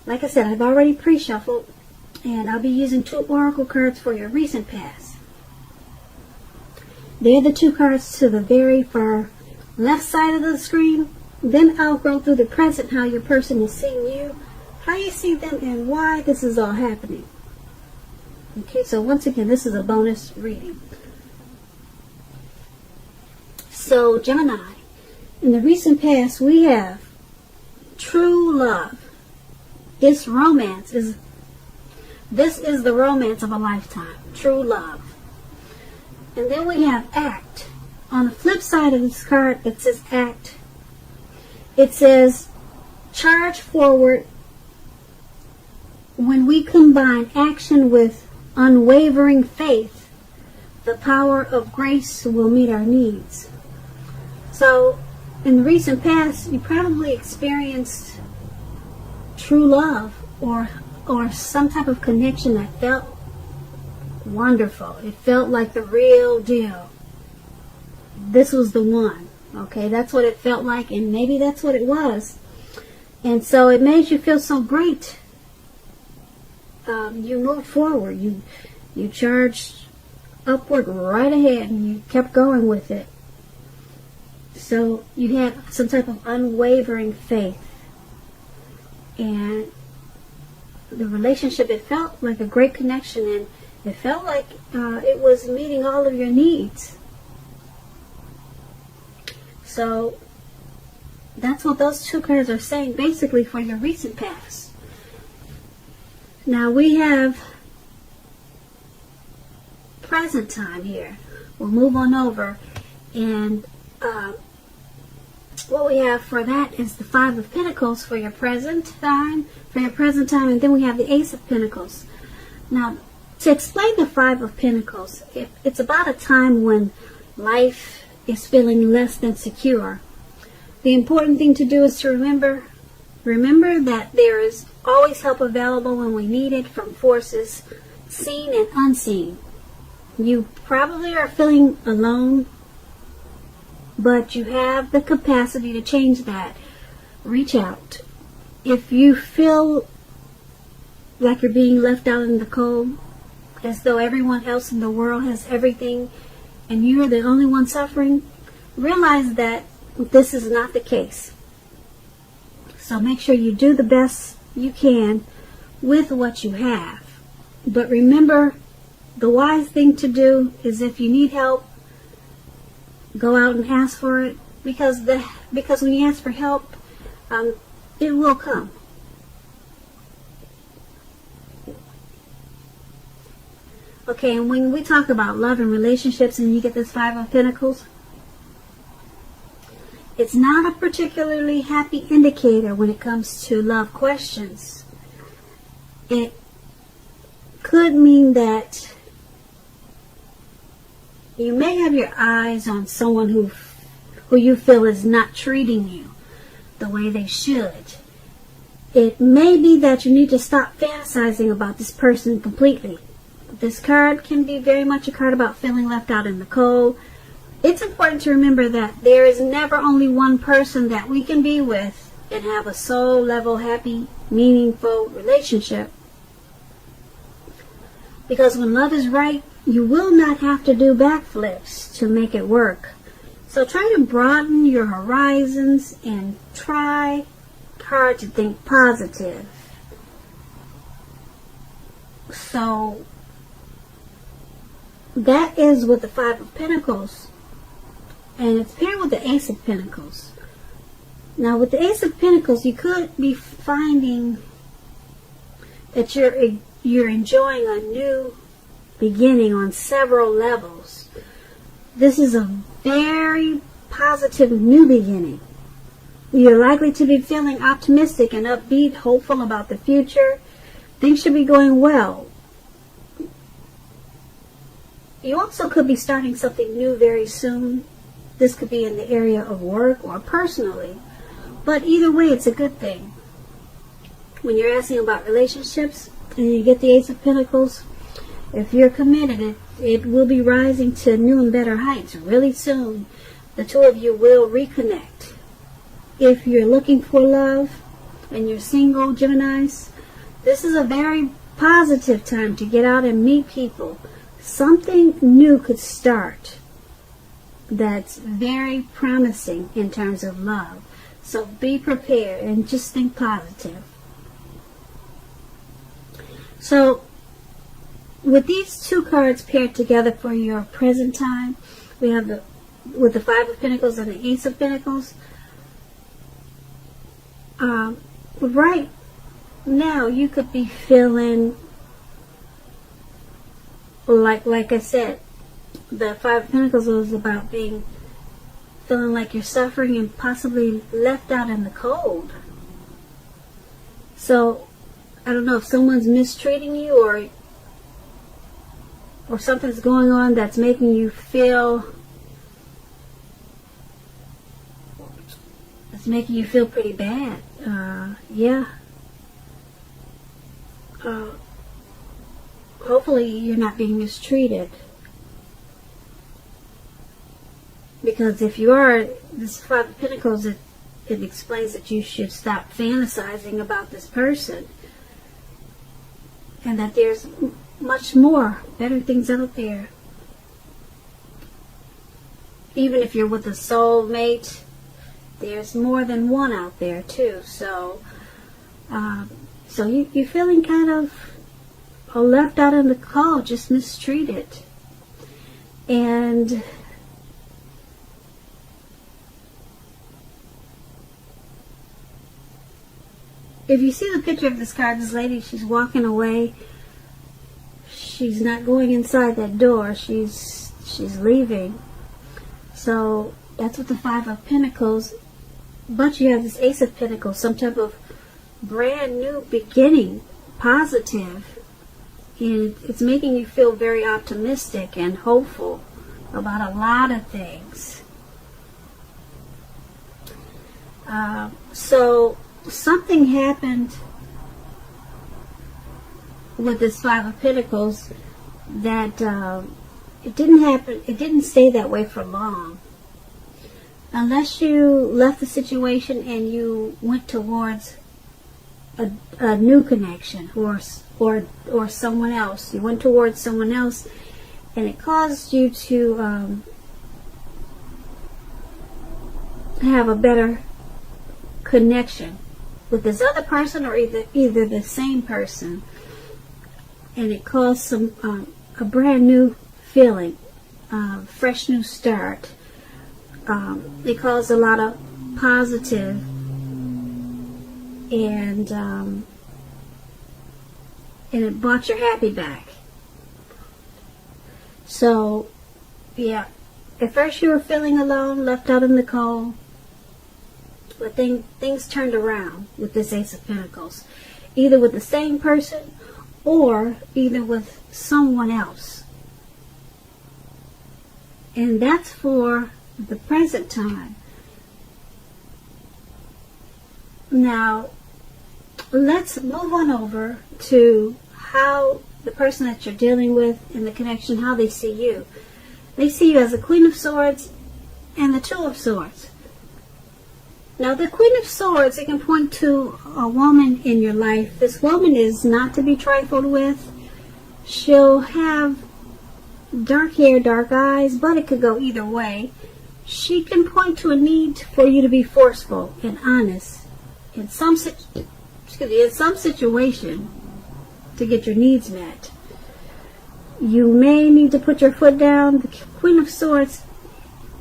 like I said, I've already pre-shuffled, and I'll be using 2 oracle cards for your recent past. They're the 2 cards to the very far left side of the screen. Then I'll go through the present, how your person is seeing you, how you see them, and why this is all happening. Okay, so once again, this is a bonus reading. So, Gemini, in the recent past, we have true love. This is the romance of a lifetime. True love. And then we have act. On the flip side of this card, it says act. It says charge forward. When we combine action with unwavering faith, the power of grace will meet our needs. So, in the recent past, you probably experienced true love or some type of connection that felt wonderful. It felt like the real deal. This was the one. Okay, that's what it felt like, and maybe that's what it was. And so it made you feel so great. You moved forward. You charged upward right ahead, and you kept going with it. So you had some type of unwavering faith. And the relationship, it felt like a great connection, and it felt like it was meeting all of your needs. So that's what those 2 cards are saying, basically, for your recent past. Now we have present time here. We'll move on over, and what we have for that is the 5 of Pentacles for your present time, and then we have the Ace of Pentacles. Now, to explain the 5 of Pentacles, it's about a time when life is feeling less than secure. The important thing to do is to remember that there is always help available when we need it, from forces seen and unseen. You probably are feeling alone, but you have the capacity to change that. Reach out. If you feel like you're being left out in the cold, as though everyone else in the world has everything and you're the only one suffering, realize that this is not the case. So make sure you do the best you can with what you have. But remember, the wise thing to do is, if you need help, go out and ask for it, because when you ask for help, it will come. Okay, and when we talk about love and relationships and you get this 5 of Pentacles, it's not a particularly happy indicator when it comes to love questions. It could mean that you may have your eyes on someone who you feel is not treating you the way they should. It may be that you need to stop fantasizing about this person completely. This card can be very much a card about feeling left out in the cold. It's important to remember that there is never only one person that we can be with and have a soul level, happy, meaningful relationship. Because when love is right, you will not have to do backflips to make it work. So try to broaden your horizons and try hard to think positive. So that is with the 5 of Pentacles. And it's paired with the Ace of Pentacles. Now with the Ace of Pentacles, you could be finding that you're enjoying a new beginning on several levels. This is a very positive new beginning. You're likely to be feeling optimistic and upbeat, hopeful about the future. Things should be going well. You also could be starting something new very soon. This could be in the area of work or personally. But either way, it's a good thing. When you're asking about relationships and you get the Ace of Pentacles, if you're committed, it will be rising to new and better heights really soon. The 2 of you will reconnect. If you're looking for love and you're single, Geminis, This is a very positive time to get out and meet people. Something new could start that's very promising in terms of love. So be prepared and just think positive. So with these two cards paired together for your present time, we have with the Five of Pentacles and the Ace of Pentacles. Right now you could be feeling like I said, the Five of Pentacles was about feeling like you're suffering and possibly left out in the cold. So I don't know if someone's mistreating you or something's going on that's making you feel pretty bad. Yeah. Hopefully you're not being mistreated. Because if you are, this Five of Pentacles, it explains that you should stop fantasizing about this person. And that there's much more, better things out there. Even if you're with a soulmate, there's more than one out there too. So you're feeling kind of left out in the cold, just mistreated. And if you see the picture of this card, this lady, she's walking away. She's not going inside that door. She's leaving. So that's what the Five of Pentacles. But you have this Ace of Pentacles, some type of brand new beginning, positive. And it's making you feel very optimistic and hopeful about a lot of things. So something happened with this Five of Pentacles that it didn't stay that way for long. Unless you left the situation and you went towards a new connection or someone else. You went towards someone else and it caused you to have a better connection with this other person or either the same person. And it caused a brand new feeling, fresh new start. It caused a lot of positive and it brought your happy back. So, yeah, at first you were feeling alone, left out in the cold, but things turned around with this Ace of Pentacles, either with the same person or either with someone else. And that's for the present time. Now, let's move on over to how the person that you're dealing with in the connection, how they see you. They see you as the Queen of Swords and the Two of Swords. Now, the Queen of Swords, it can point to a woman in your life. This woman is not to be trifled with. She'll have dark hair, dark eyes, but it could go either way. She can point to a need for you to be forceful and honest in some situation to get your needs met. You may need to put your foot down. The Queen of Swords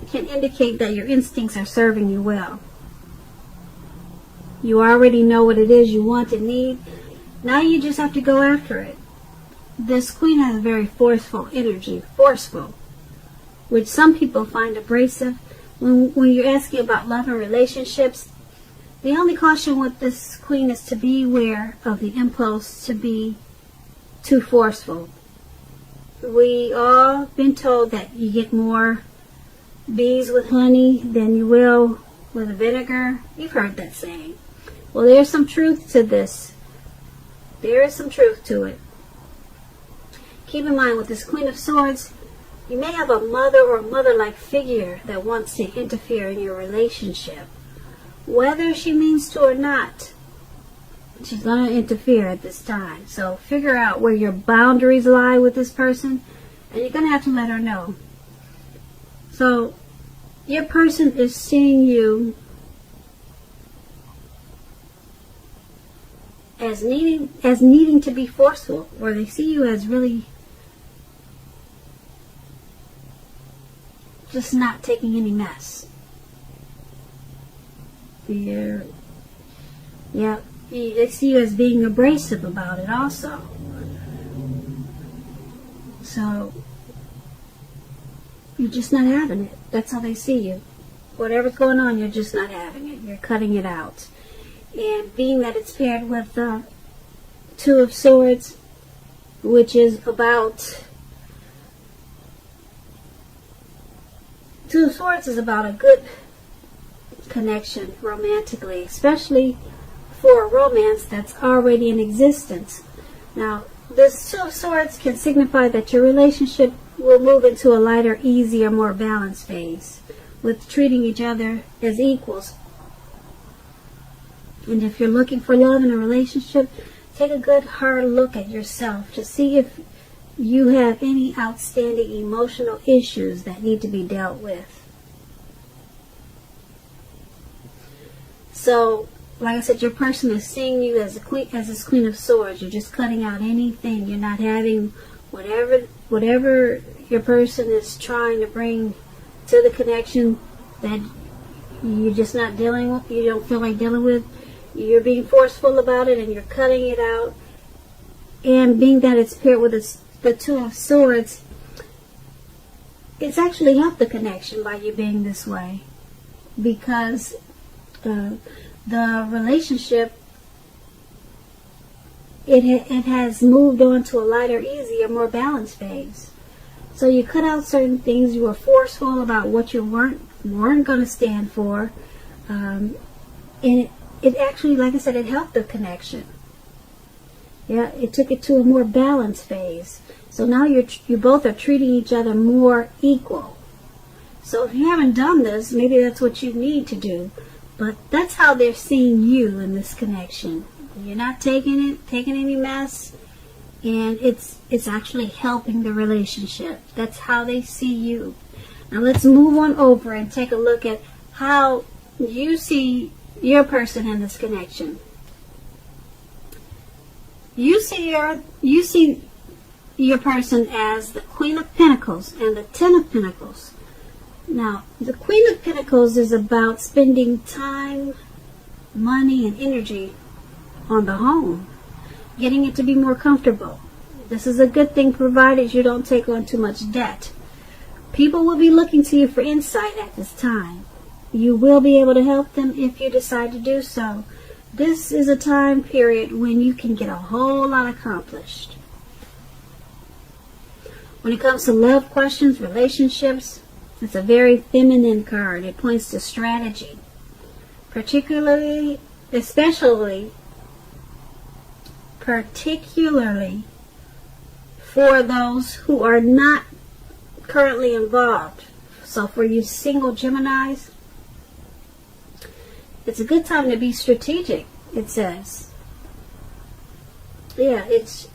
can indicate that your instincts are serving you well. You already know what it is you want and need. Now you just have to go after it. This Queen has a very forceful energy, which some people find abrasive. When you're asking about love and relationships, the only caution with this Queen is to beware of the impulse to be too forceful. We all been told that you get more bees with honey than you will with vinegar. You've heard that saying. Well, there's some truth to this. There is some truth to it. Keep in mind, with this Queen of Swords, you may have a mother or mother-like figure that wants to interfere in your relationship. Whether she means to or not, She's going to interfere at this time. So figure out where your boundaries lie with this person, and you're going to have to let her know. So your person is seeing you as needing to be forceful, or they see you as really just not taking any mess. They see you as being abrasive about it also. So you're just not having it. That's how they see you. Whatever's going on, you're just not having it. You're cutting it out. And being that it's paired with the Two of Swords, which is about... Two of Swords is about a good connection romantically, especially for a romance that's already in existence. Now, this Two of Swords can signify that your relationship will move into a lighter, easier, more balanced phase, with treating each other as equals. And if you're looking for love in a relationship, take a good hard look at yourself to see if you have any outstanding emotional issues that need to be dealt with. So, like I said, your person is seeing you as this Queen of Swords. You're just cutting out anything. You're not having whatever your person is trying to bring to the connection that you're just not dealing with, you don't feel like dealing with. You're being forceful about it, and you're cutting it out. And being that it's paired with the Two of Swords, it's actually helped the connection by you being this way, because the relationship, it has moved on to a lighter, easier, more balanced phase. So you cut out certain things. You were forceful about what you weren't going to stand for, and it actually, like I said, it helped the connection. Yeah, it took it to a more balanced phase. So now you both are treating each other more equal. So if you haven't done this, maybe that's what you need to do. But that's how they're seeing you in this connection. You're not taking any mess, and it's actually helping the relationship. That's how they see you. Now let's move on over and take a look at how you see your person in this connection. You see your person as the Queen of Pentacles and the Ten of Pentacles. Now, the Queen of Pentacles is about spending time, money, and energy on the home, getting it to be more comfortable. This is a good thing provided you don't take on too much debt. People will be looking to you for insight at this time. You will be able to help them if you decide to do so. This is a time period when you can get a whole lot accomplished. When it comes to love questions, relationships, it's a very feminine card. It points to strategy. Especially for those who are not currently involved. So for you single Geminis, it's a good time to be strategic, it says. Yeah, it's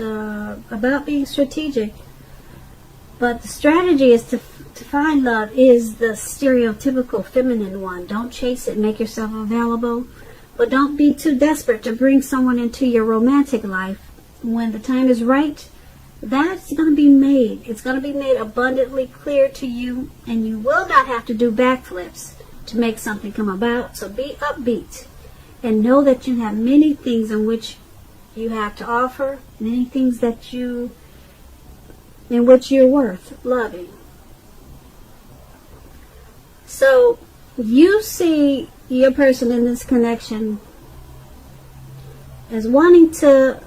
about being strategic. But the strategy is to find love is the stereotypical feminine one. Don't chase it. Make yourself available. But don't be too desperate to bring someone into your romantic life. When the time is right, that's going to be made. It's going to be made abundantly clear to you. And you will not have to do backflips to make something come about. So be upbeat. And know that you have many things in which you have to offer. Many things that in which you're worth loving. So you see your person in this connection as wanting to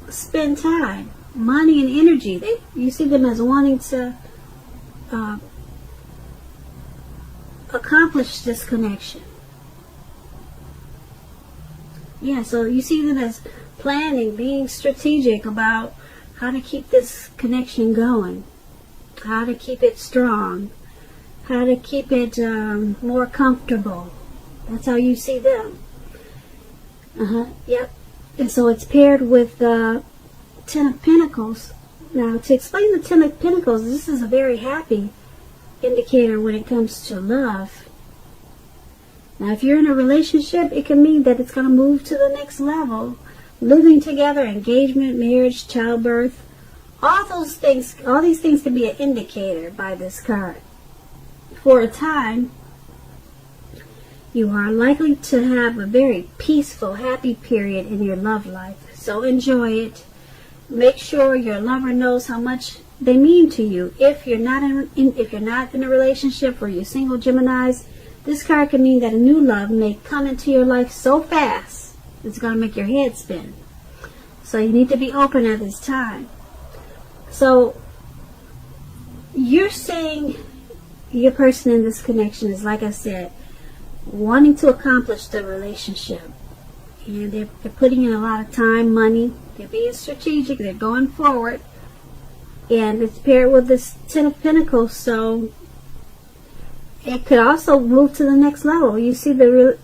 spend time, money, and energy. You see them as wanting to accomplish this connection. Yeah, so you see them as planning, being strategic about how to keep this connection going, how to keep it strong, how to keep it more comfortable. That's how you see them. Yep. And so it's paired with the Ten of Pentacles. Now, to explain the Ten of Pentacles, this is a very happy indicator when it comes to love. Now, if you're in a relationship, it can mean that it's going to move to the next level. Living together, engagement, marriage, childbirth, all these things can be an indicator by this card. For a time, you are likely to have a very peaceful, happy period in your love life. So enjoy it. Make sure your lover knows how much they mean to you. If you're not in a relationship or you're single Geminis, this card can mean that a new love may come into your life so fast it's going to make your head spin. So you need to be open at this time. So you're saying your person in this connection is, like I said, wanting to accomplish the relationship. And they're putting in a lot of time, money. They're being strategic. They're going forward. And it's paired with this Ten of Pentacles, so it could also move to the next level. You see them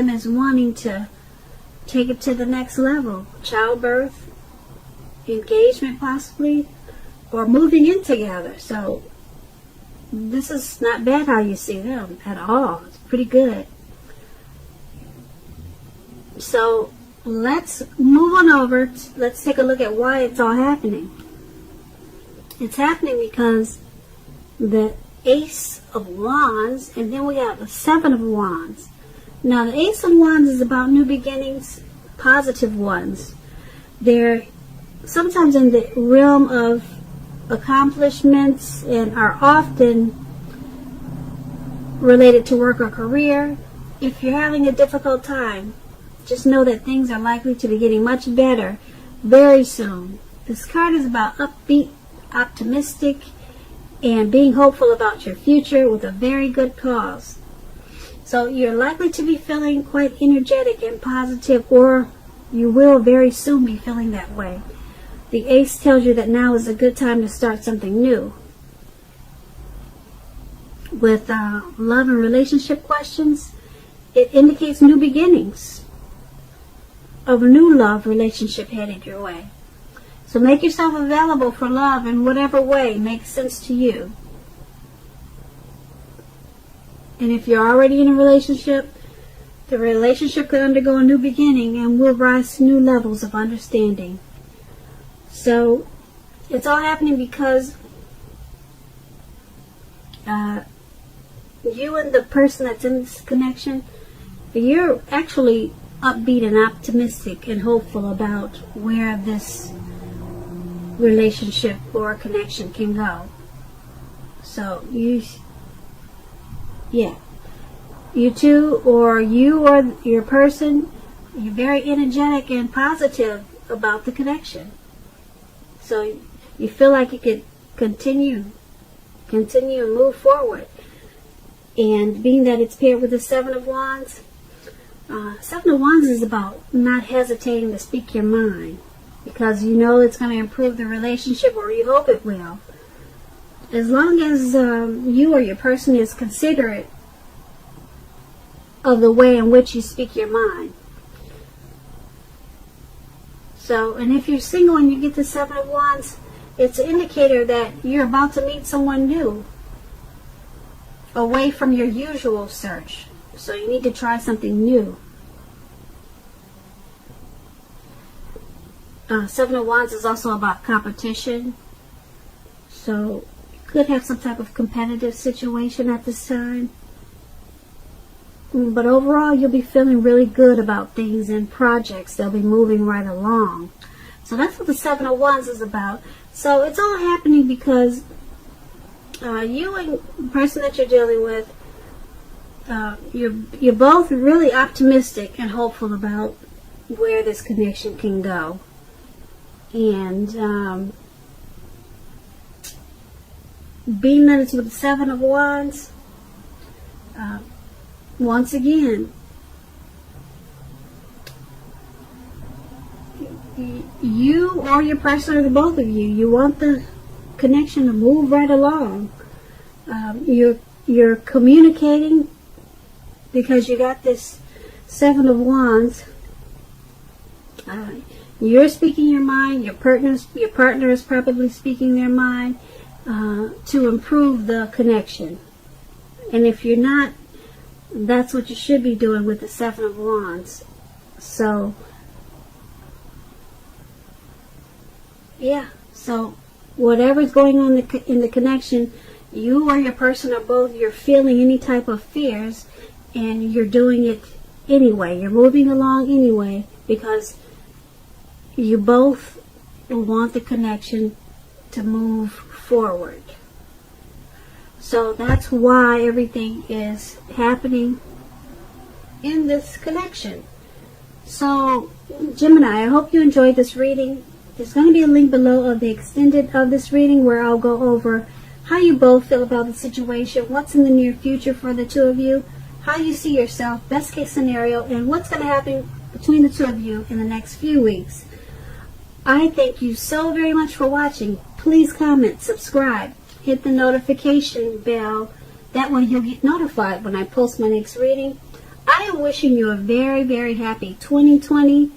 as wanting to take it to the next level. Childbirth, engagement possibly, or moving in together. So this is not bad how you see them at all. It's pretty good. So let's move on over. Let's take a look at why it's all happening. It's happening because the Ace of Wands, and then we have the Seven of Wands. Now, the Ace of Wands is about new beginnings, positive ones. They're sometimes in the realm of accomplishments and are often related to work or career. If you're having a difficult time, just know that things are likely to be getting much better very soon. This card is about upbeat, optimistic, and being hopeful about your future with a very good cause. So you're likely to be feeling quite energetic and positive, or you will very soon be feeling that way. The Ace tells you that now is a good time to start something new. With love and relationship questions, it indicates new beginnings of a new love relationship headed your way. So make yourself available for love in whatever way makes sense to you. And if you're already in a relationship, the relationship could undergo a new beginning and will rise to new levels of understanding. So it's all happening because you and the person that's in this connection, you're actually upbeat and optimistic and hopeful about where this relationship or connection can go. So you two, or you or your person, you're very energetic and positive about the connection. So you feel like you could continue and move forward. And being that it's paired with the Seven of Wands, Seven of Wands is about not hesitating to speak your mind, because you know it's going to improve the relationship, or you hope it will. As long as you or your person is considerate of the way in which you speak your mind. So, and if you're single and you get the Seven of Wands, it's an indicator that you're about to meet someone new, away from your usual search. So you need to try something new. Seven of Wands is also about competition. So you could have some type of competitive situation at this time. But overall, you'll be feeling really good about things and projects. They'll be moving right along. So that's what the Seven of Wands is about. So it's all happening because you and the person that you're dealing with, you're both really optimistic and hopeful about where this connection can go. And being that it's with the Seven of Wands, once again, you or your person, or the both of you, you want the connection to move right along. You're communicating because you got this Seven of Wands. You're speaking your mind. Your partner is probably speaking their mind to improve the connection. And if you're not, that's what you should be doing with the Seven of Wands. So, yeah. So, whatever's going on in the connection, you or your person or both, you're feeling any type of fears, and you're doing it anyway. You're moving along anyway because you both want the connection to move forward. So that's why everything is happening in this connection. So, Gemini, I hope you enjoyed this reading. There's going to be a link below of the extended of this reading where I'll go over how you both feel about the situation, what's in the near future for the two of you, how you see yourself, best case scenario, and what's going to happen between the two of you in the next few weeks. I thank you so very much for watching. Please comment, subscribe, hit the notification bell. That way you'll get notified when I post my next reading. I am wishing you a very, very happy 2020.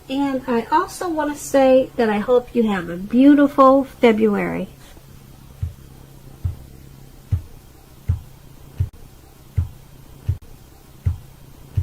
And I also want to say that I hope you have a beautiful February.